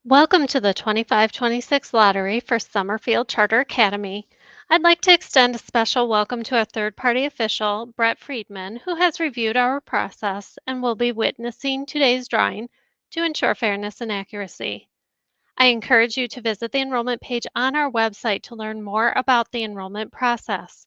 Welcome to the 25-26 lottery for Summerfield Charter Academy. I'd like to extend a special welcome to our third-party official, Brett Friedman, who has reviewed our process and will be witnessing today's drawing to ensure fairness and accuracy. I encourage you to visit the enrollment page on our website to learn more about the enrollment process.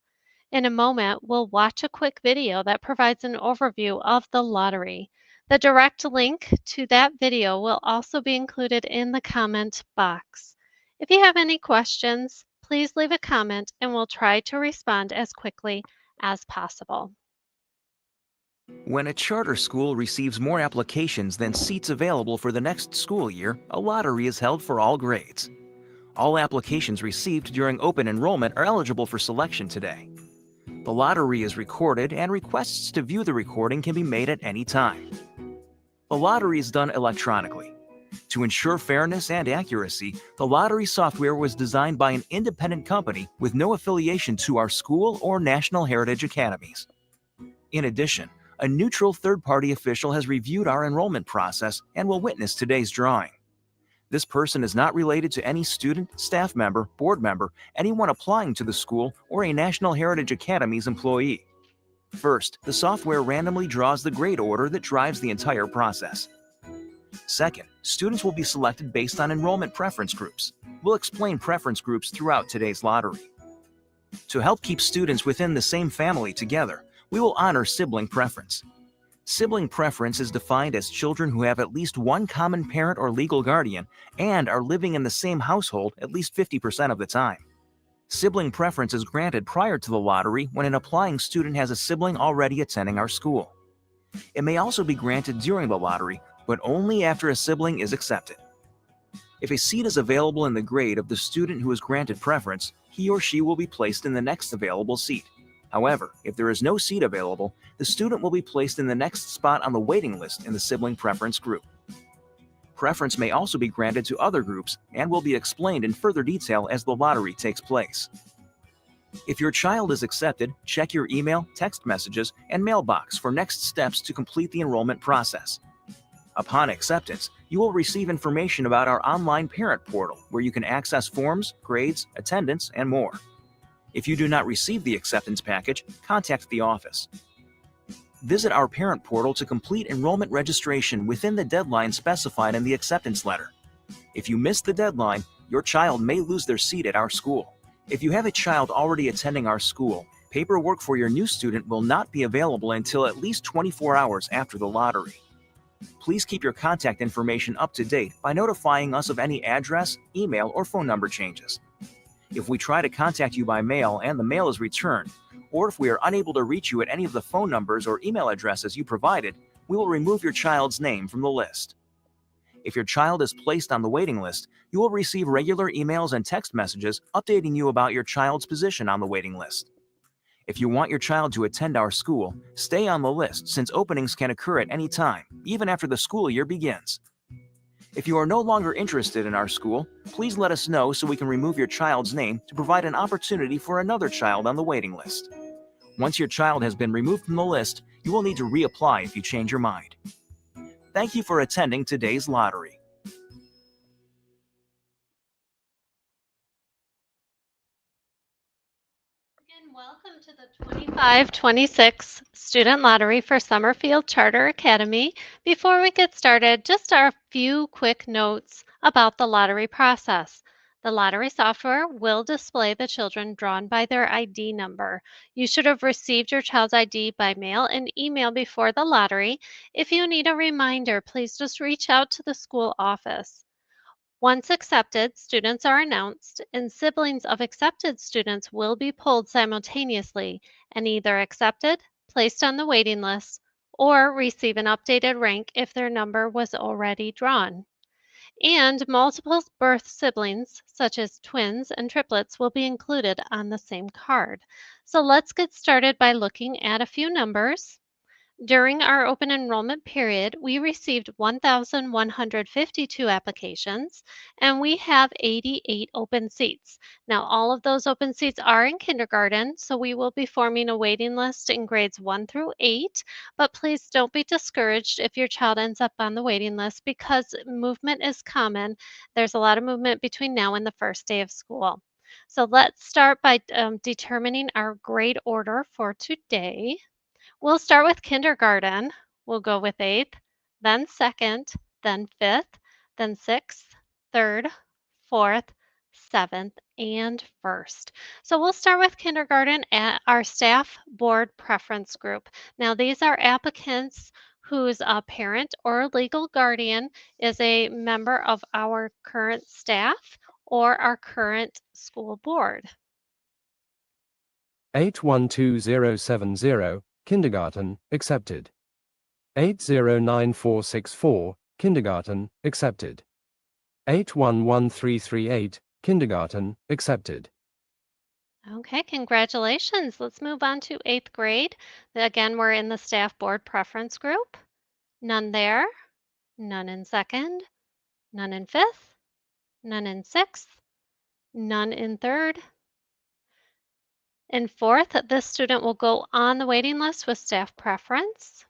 In a moment, we'll watch a quick video that provides an overview of the lottery. The direct link to that video will also be included in the comment box. If you have any questions, please leave a comment and we'll try to respond as quickly as possible. When a charter school receives more applications than seats available for the next school year, a lottery is held for all grades. All applications received during open enrollment are eligible for selection today. The lottery is recorded and requests to view the recording can be made at any time. The lottery is done electronically. To ensure fairness and accuracy, the lottery software was designed by an independent company with no affiliation to our school or National Heritage Academies. In addition, a neutral third-party official has reviewed our enrollment process and will witness today's drawing. This person is not related to any student, staff member, board member, anyone applying to the school, or a National Heritage Academy's employee. First, the software randomly draws the grade order that drives the entire process. Second, students will be selected based on enrollment preference groups. We'll explain preference groups throughout today's lottery. To help keep students within the same family together, we will honor sibling preference. Sibling preference is defined as children who have at least one common parent or legal guardian and are living in the same household at least 50% of the time. Sibling preference is granted prior to the lottery when an applying student has a sibling already attending our school. It may also be granted during the lottery, but only after a sibling is accepted. If a seat is available in the grade of the student who is granted preference, he or she will be placed in the next available seat. However, if there is no seat available, the student will be placed in the next spot on the waiting list in the sibling preference group. Preference may also be granted to other groups and will be explained in further detail as the lottery takes place. If your child is accepted, check your email, text messages, and mailbox for next steps to complete the enrollment process. Upon acceptance, you will receive information about our online parent portal where you can access forms, grades, attendance, and more. If you do not receive the acceptance package, contact the office. Visit our parent portal to complete enrollment registration within the deadline specified in the acceptance letter. If you miss the deadline, your child may lose their seat at our school. If you have a child already attending our school, paperwork for your new student will not be available until at least 24 hours after the lottery. Please keep your contact information up to date by notifying us of any address, email, or phone number changes. If we try to contact you by mail and the mail is returned, or if we are unable to reach you at any of the phone numbers or email addresses you provided, we will remove your child's name from the list. If your child is placed on the waiting list, you will receive regular emails and text messages updating you about your child's position on the waiting list. If you want your child to attend our school, stay on the list since openings can occur at any time, even after the school year begins. If you are no longer interested in our school, please let us know so we can remove your child's name to provide an opportunity for another child on the waiting list. Once your child has been removed from the list, you will need to reapply if you change your mind. Thank you for attending today's lottery. Again, welcome to the 25-26 Student Lottery for Summerfield Charter Academy. Before we get started, just a few quick notes about the lottery process. The lottery software will display the children drawn by their ID number. You should have received your child's ID by mail and email before the lottery. If you need a reminder, please just reach out to the school office. Once accepted, students are announced, and siblings of accepted students will be pulled simultaneously and either accepted, placed on the waiting list, or receive an updated rank if their number was already drawn. And multiple birth siblings, such as twins and triplets, will be included on the same card. So let's get started by looking at a few numbers. During our open enrollment period, we received 1,152 applications and we have 88 open seats. Now, all of those open seats are in kindergarten, so we will be forming a waiting list in grades 1 through 8. But please don't be discouraged if your child ends up on the waiting list because movement is common. There's a lot of movement between now and the first day of school. So let's start by determining our grade order for today. We'll start with kindergarten. We'll go with eighth, then second, then fifth, then sixth, third, fourth, seventh, and first. So we'll start with kindergarten at our staff board preference group. Now, these are applicants whose parent or legal guardian is a member of our current staff or our current school board. 812070, kindergarten, accepted. 809464, kindergarten, accepted. 811338, kindergarten, accepted. Okay, congratulations. Let's move on to eighth grade. Again, we're in the staff board preference group. None there, none in second, none in fifth, none in sixth, none in third. In fourth, this student will go on the waiting list with staff preference.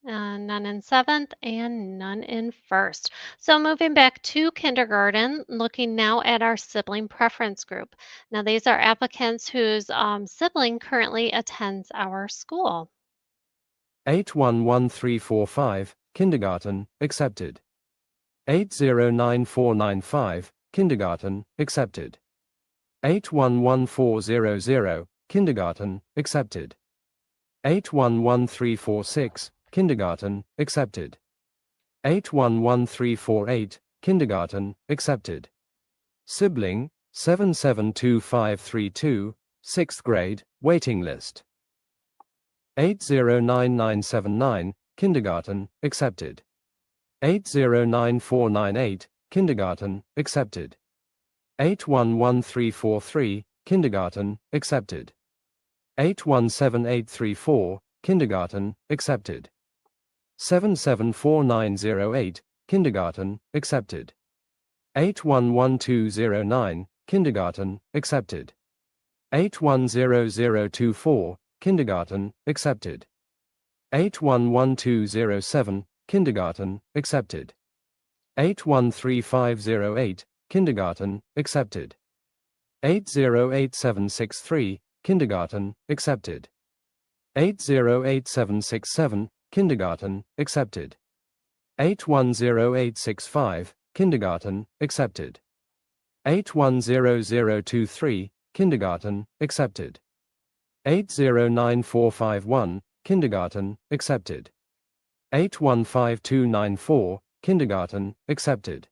None in seventh and none in first. So moving back to kindergarten, looking now at our sibling preference group. Now these are applicants whose sibling currently attends our school. 811345, kindergarten, accepted. 809495, kindergarten, accepted. 811400, kindergarten, accepted. 811346, kindergarten, accepted. 811348, kindergarten, accepted. Sibling, 772532, 6th grade, waiting list. 809979, kindergarten, accepted. 809498, kindergarten, accepted. 811343, kindergarten, accepted. 817834, kindergarten, accepted. 774908, kindergarten, accepted. 811209, kindergarten, accepted. 810024, kindergarten, accepted. 811207, kindergarten, accepted. 813508, kindergarten, accepted. 808763, kindergarten, accepted. 808767, kindergarten, accepted. 810865, kindergarten, accepted. 810023, kindergarten, accepted. 809451, kindergarten, accepted. 815294, kindergarten, accepted.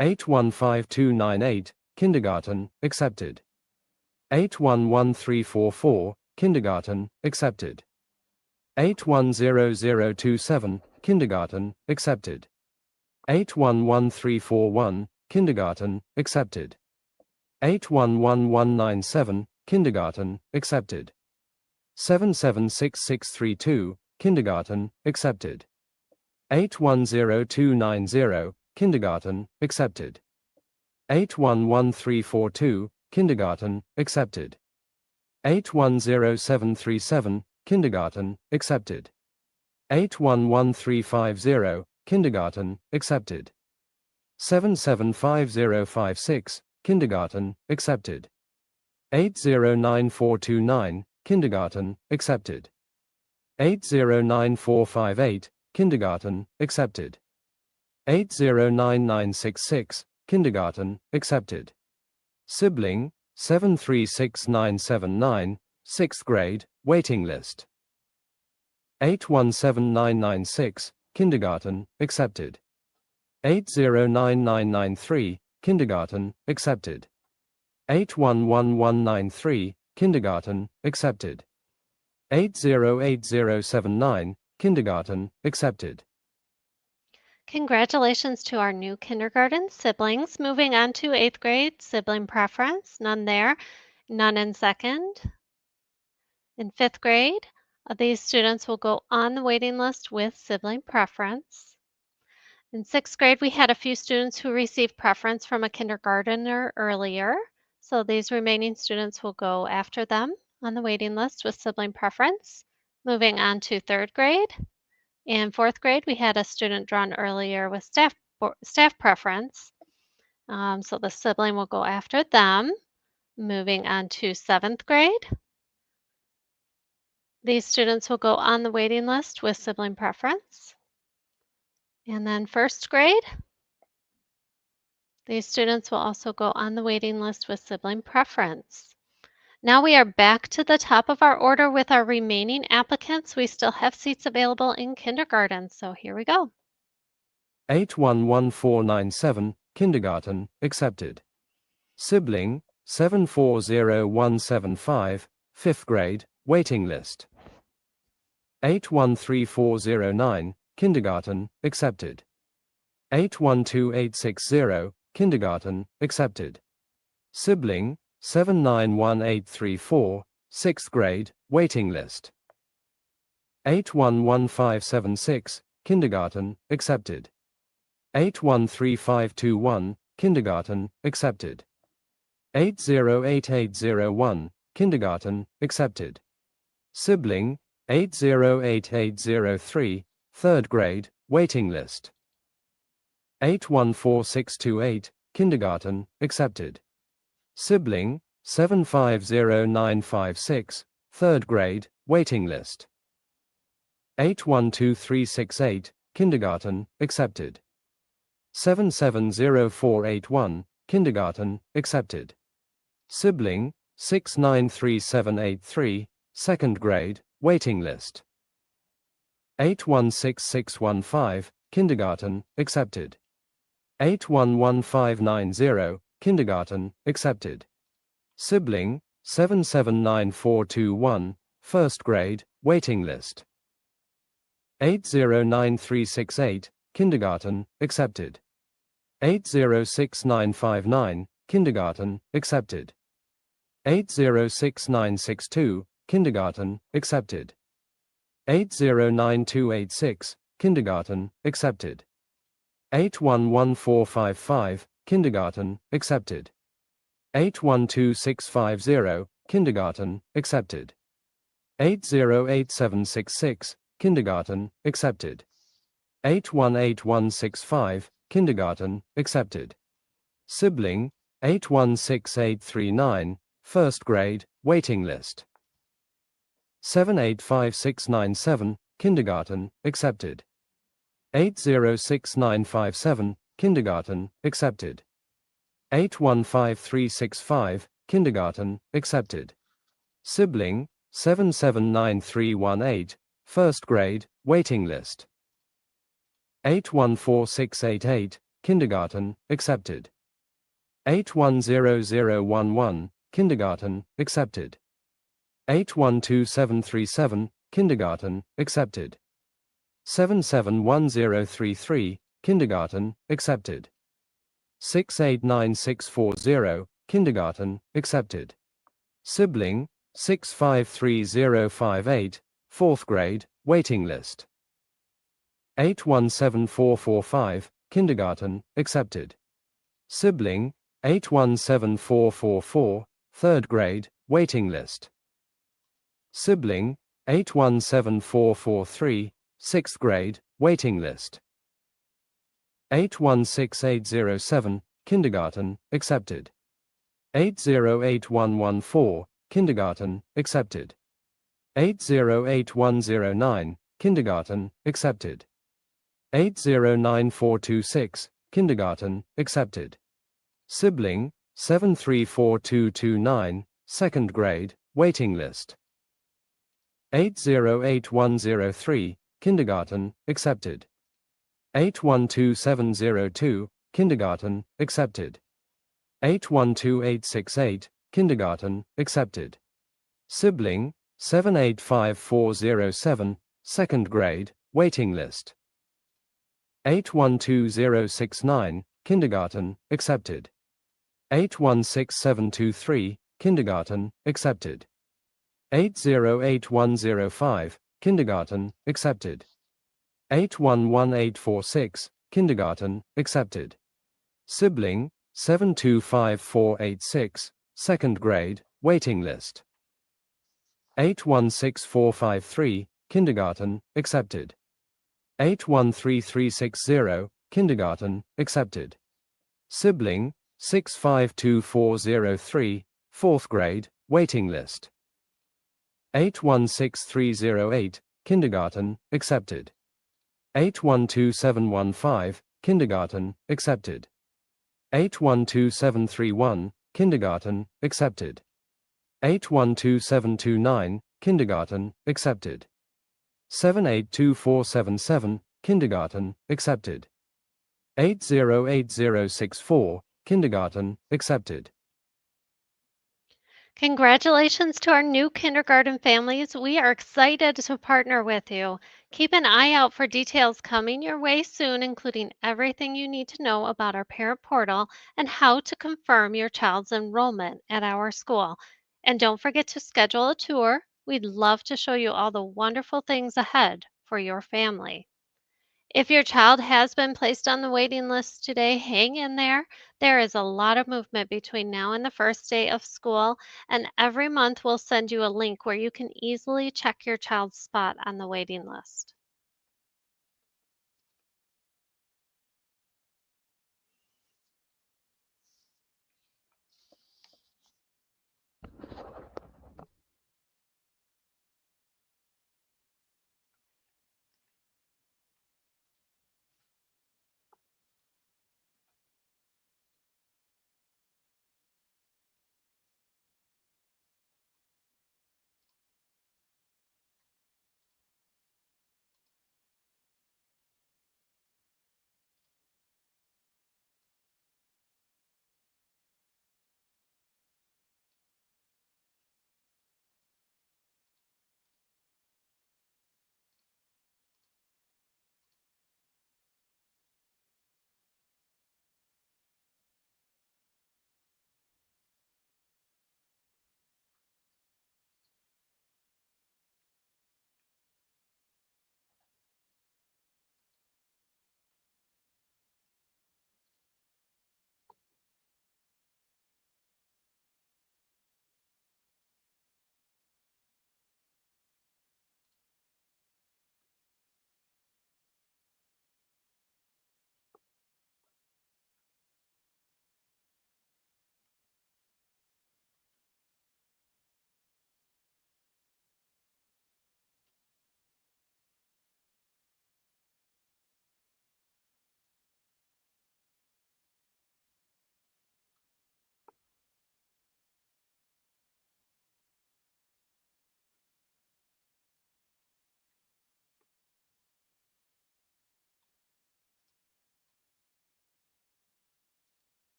815298, kindergarten, accepted. 811344, kindergarten, accepted. 810027, kindergarten, accepted. 811341, kindergarten, accepted. 811197, kindergarten, accepted. 776632, kindergarten, accepted. 810290, kindergarten, accepted. 811342, kindergarten, accepted. 810737, kindergarten, accepted. 811350, kindergarten, accepted. 775056, kindergarten, accepted. 809429, kindergarten, accepted. 809458, kindergarten, accepted. 809966, kindergarten, accepted. Sibling, 736979, 6th grade, waiting list. 817996, kindergarten, accepted. 809993, kindergarten, accepted. 811193, kindergarten, accepted. 808079, kindergarten, accepted. Congratulations to our new kindergarten siblings. Moving on to eighth grade, sibling preference, none there, none in second. In fifth grade, These students will go on the waiting list with sibling preference. In 6th grade, we had a few students who received preference from a kindergartner earlier. So these remaining students will go after them on the waiting list with sibling preference. Moving on to 3rd grade. In 4th grade, we had a student drawn earlier with staff preference. So the sibling will go after them. Moving on to 7th grade. These students will go on the waiting list with sibling preference. And then 1st grade, these students will also go on the waiting list with sibling preference. Now we are back to the top of our order with our remaining applicants. We still have seats available in kindergarten, so here we go. 811497, kindergarten, accepted. Sibling, 740175, 5th grade, waiting list. 813409, kindergarten, accepted. 812860, kindergarten, accepted. Sibling, 791834, 6th grade, waiting list. 811576, kindergarten, accepted. 813521, kindergarten, accepted. 808801, kindergarten, accepted. Sibling, 808803, 3rd grade, waiting list. 814628, kindergarten, accepted. Sibling, 750956, 3rd grade, waiting list. 812368, kindergarten, accepted. 770481, kindergarten, accepted. Sibling, 693783, 2nd grade, waiting list. 816615, kindergarten, accepted. 811590, kindergarten, accepted. Sibling, 779421, 1st grade, waiting list. 809368, kindergarten, accepted. 806959, kindergarten, accepted. 806962, kindergarten, accepted. 809286, kindergarten, accepted. 811455, kindergarten, accepted. 812650, kindergarten, accepted. 808766, kindergarten, accepted. 818165, kindergarten, accepted. Sibling, 816839, 1st grade, waiting list. 785697, kindergarten, accepted. 806957, kindergarten, accepted. 815365, kindergarten, accepted. Sibling, 779318, 1st grade, waiting list. 814688, kindergarten, accepted. 810011, kindergarten, accepted. 812737, kindergarten, accepted. 771033, kindergarten, accepted. 689640, kindergarten, accepted. Sibling, 653058, 4th grade, waiting list. 817445, kindergarten, accepted. Sibling, 817444, 3rd grade, waiting list. Sibling, 817443, 6th grade, waiting list. 816807, kindergarten, accepted. 808114, kindergarten, accepted. 808109, kindergarten, accepted. 809426, kindergarten, accepted. Sibling, 734229, 2nd grade, waiting list. 808103, kindergarten, accepted. 812702, kindergarten, accepted. 812868, kindergarten, accepted. Sibling, 785407, 2nd grade, waiting list. 812069, kindergarten, accepted. 816723, kindergarten, accepted. 808105, kindergarten, accepted. 811846, kindergarten, accepted. Sibling, 725486, second grade, waiting list. 816453, kindergarten, accepted. 813360, kindergarten, accepted. Sibling, 652403, fourth grade, waiting list. 816308, kindergarten, accepted. 812715, kindergarten, accepted. 812731, kindergarten, accepted. 812729, kindergarten, accepted. 782477, kindergarten, accepted. 808064, kindergarten, accepted. Congratulations to our new kindergarten families. We are excited to partner with you. Keep an eye out for details coming your way soon, including everything you need to know about our parent portal and how to confirm your child's enrollment at our school. And don't forget to schedule a tour. We'd love to show you all the wonderful things ahead for your family. If your child has been placed on the waiting list today, hang in there. There is a lot of movement between now and the first day of school, and every month we'll send you a link where you can easily check your child's spot on the waiting list.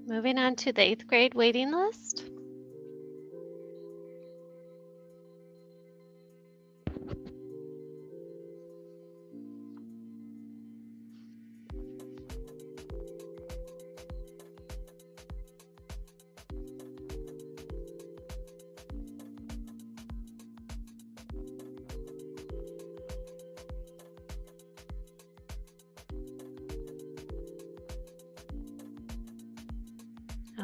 Moving on to the 8th grade waiting list.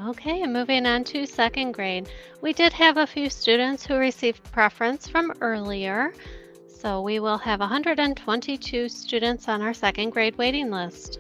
Okay, and moving on to 2nd grade. We did have a few students who received preference from earlier, so we will have 122 students on our 2nd grade waiting list.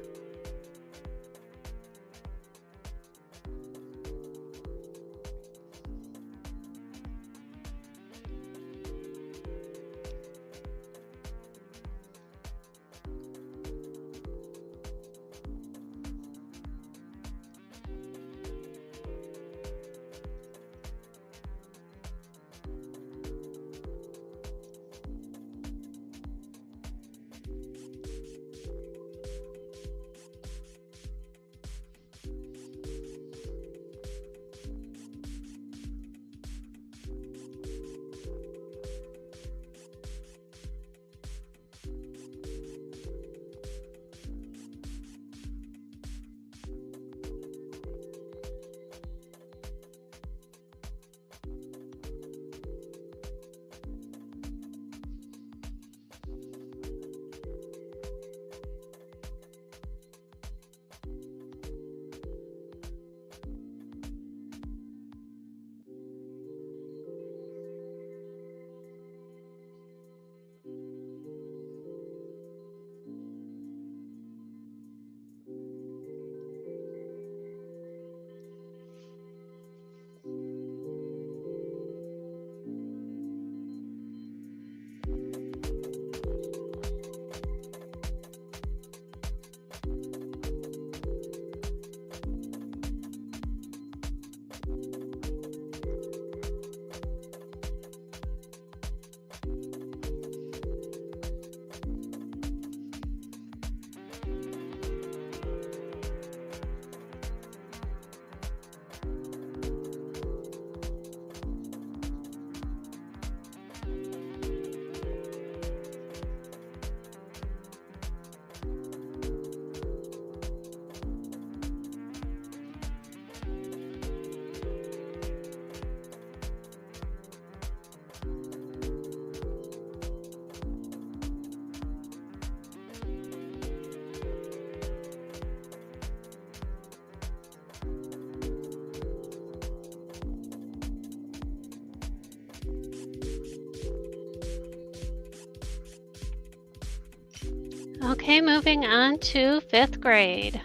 Okay, moving on to 5th grade.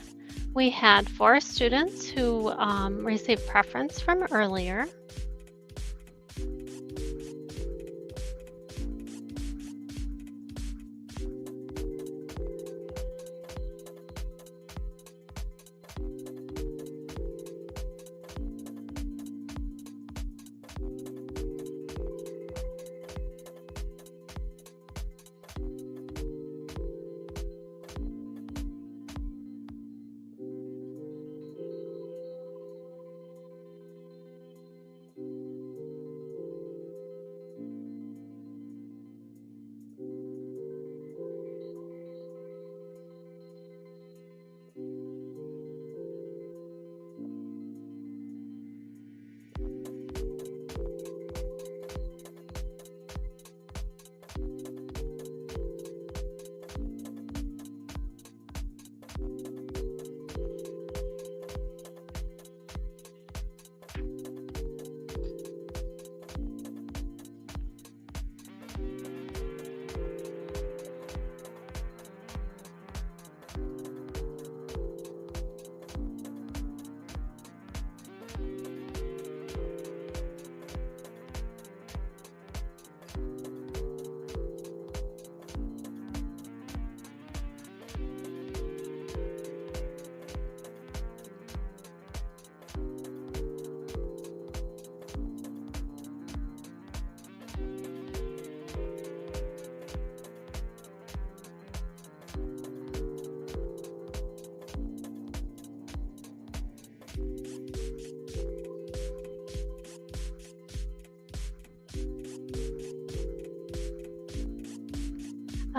We had 4 students who received preference from earlier.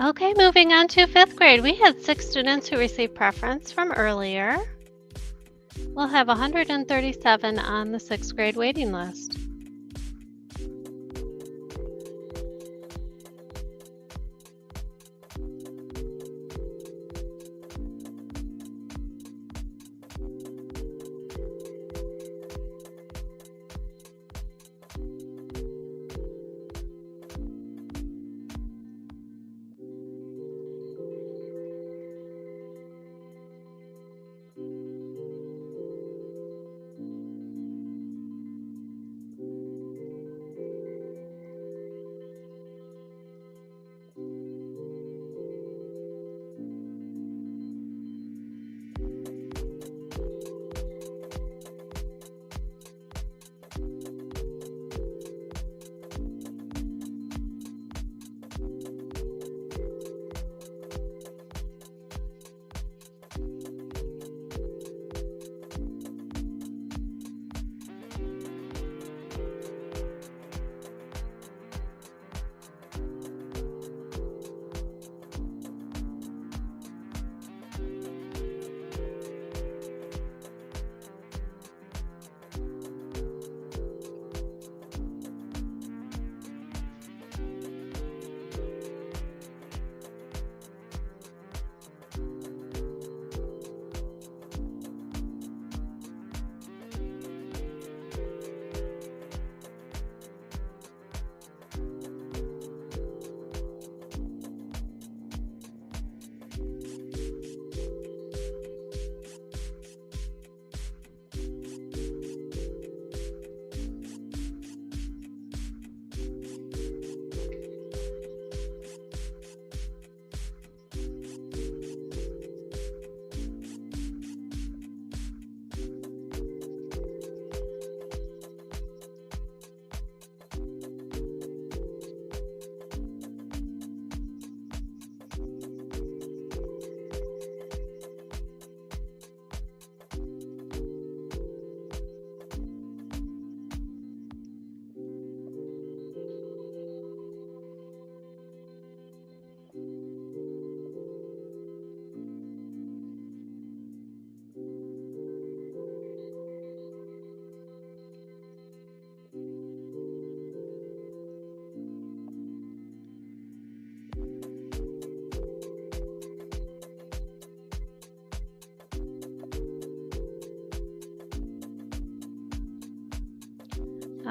Okay, moving on to 5th grade. We had 6 students who received preference from earlier. We'll have 137 on the 6th grade waiting list.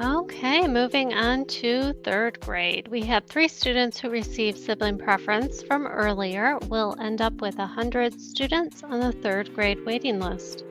Okay, moving on to 3rd grade. We had 3 students who received sibling preference from earlier. We'll end up with 100 students on the 3rd grade waiting list.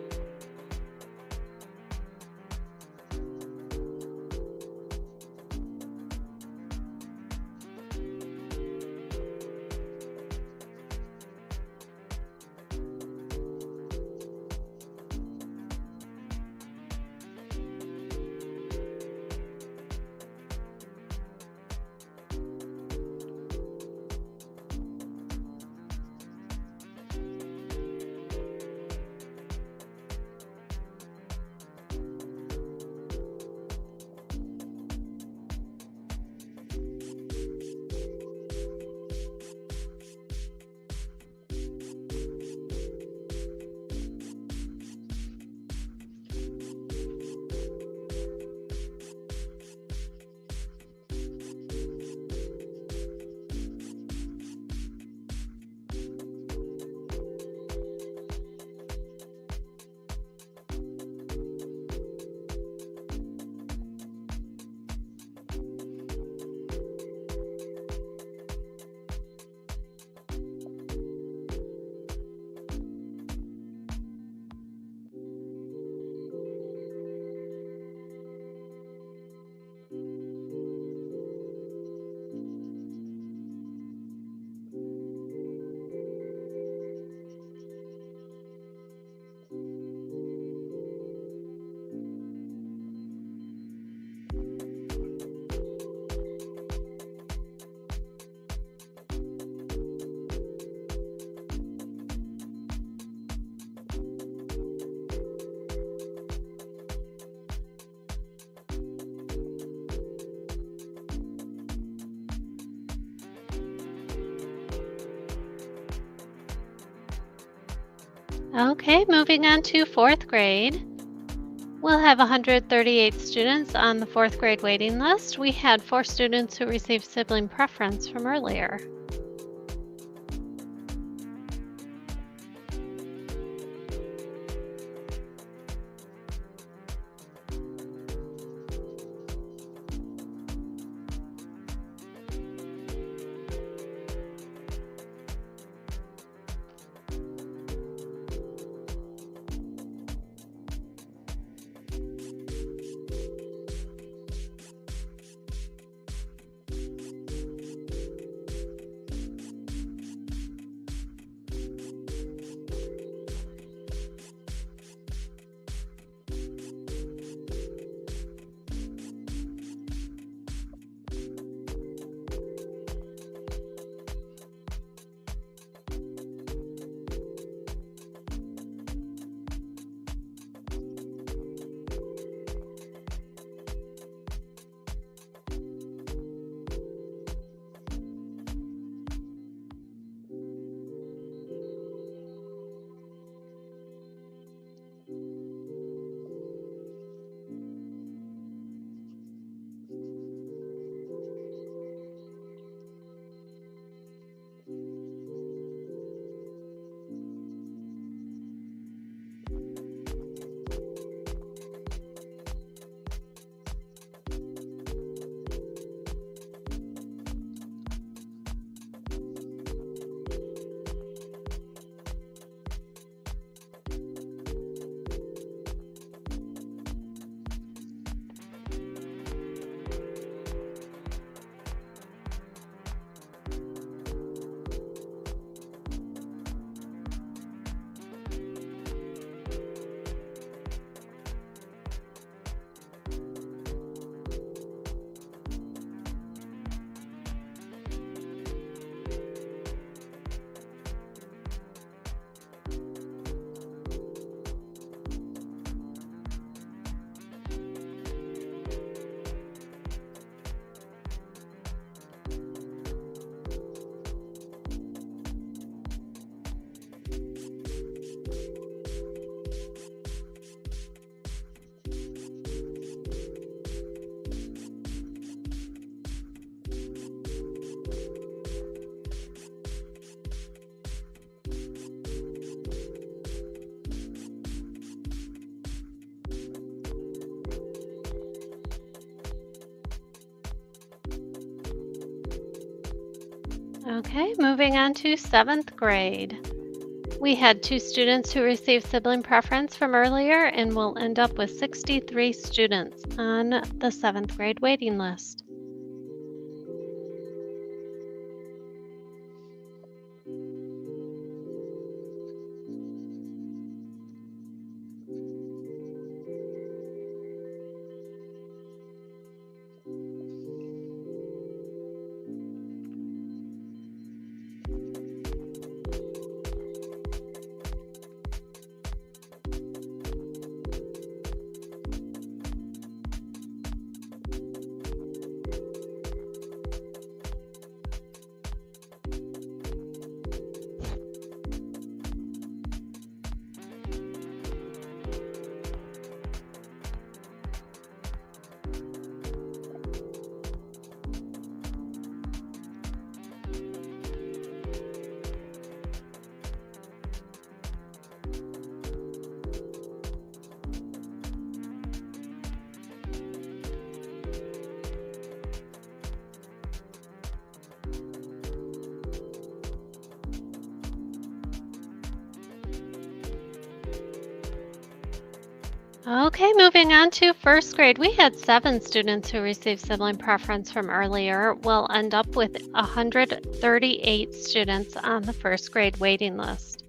Okay, moving on to fourth grade. We'll have 138 students on the fourth grade waiting list. We had 4 students who received sibling preference from earlier. Okay, moving on to 7th grade. We had 2 students who received sibling preference from earlier, and we'll end up with 63 students on the 7th grade waiting list. Okay, moving on to 1st grade. We had 7 students who received sibling preference from earlier. We'll end up with 138 students on the 1st grade waiting list.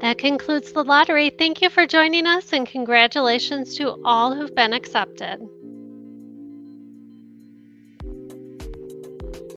That concludes the lottery. Thank you for joining us, and congratulations to all who've been accepted.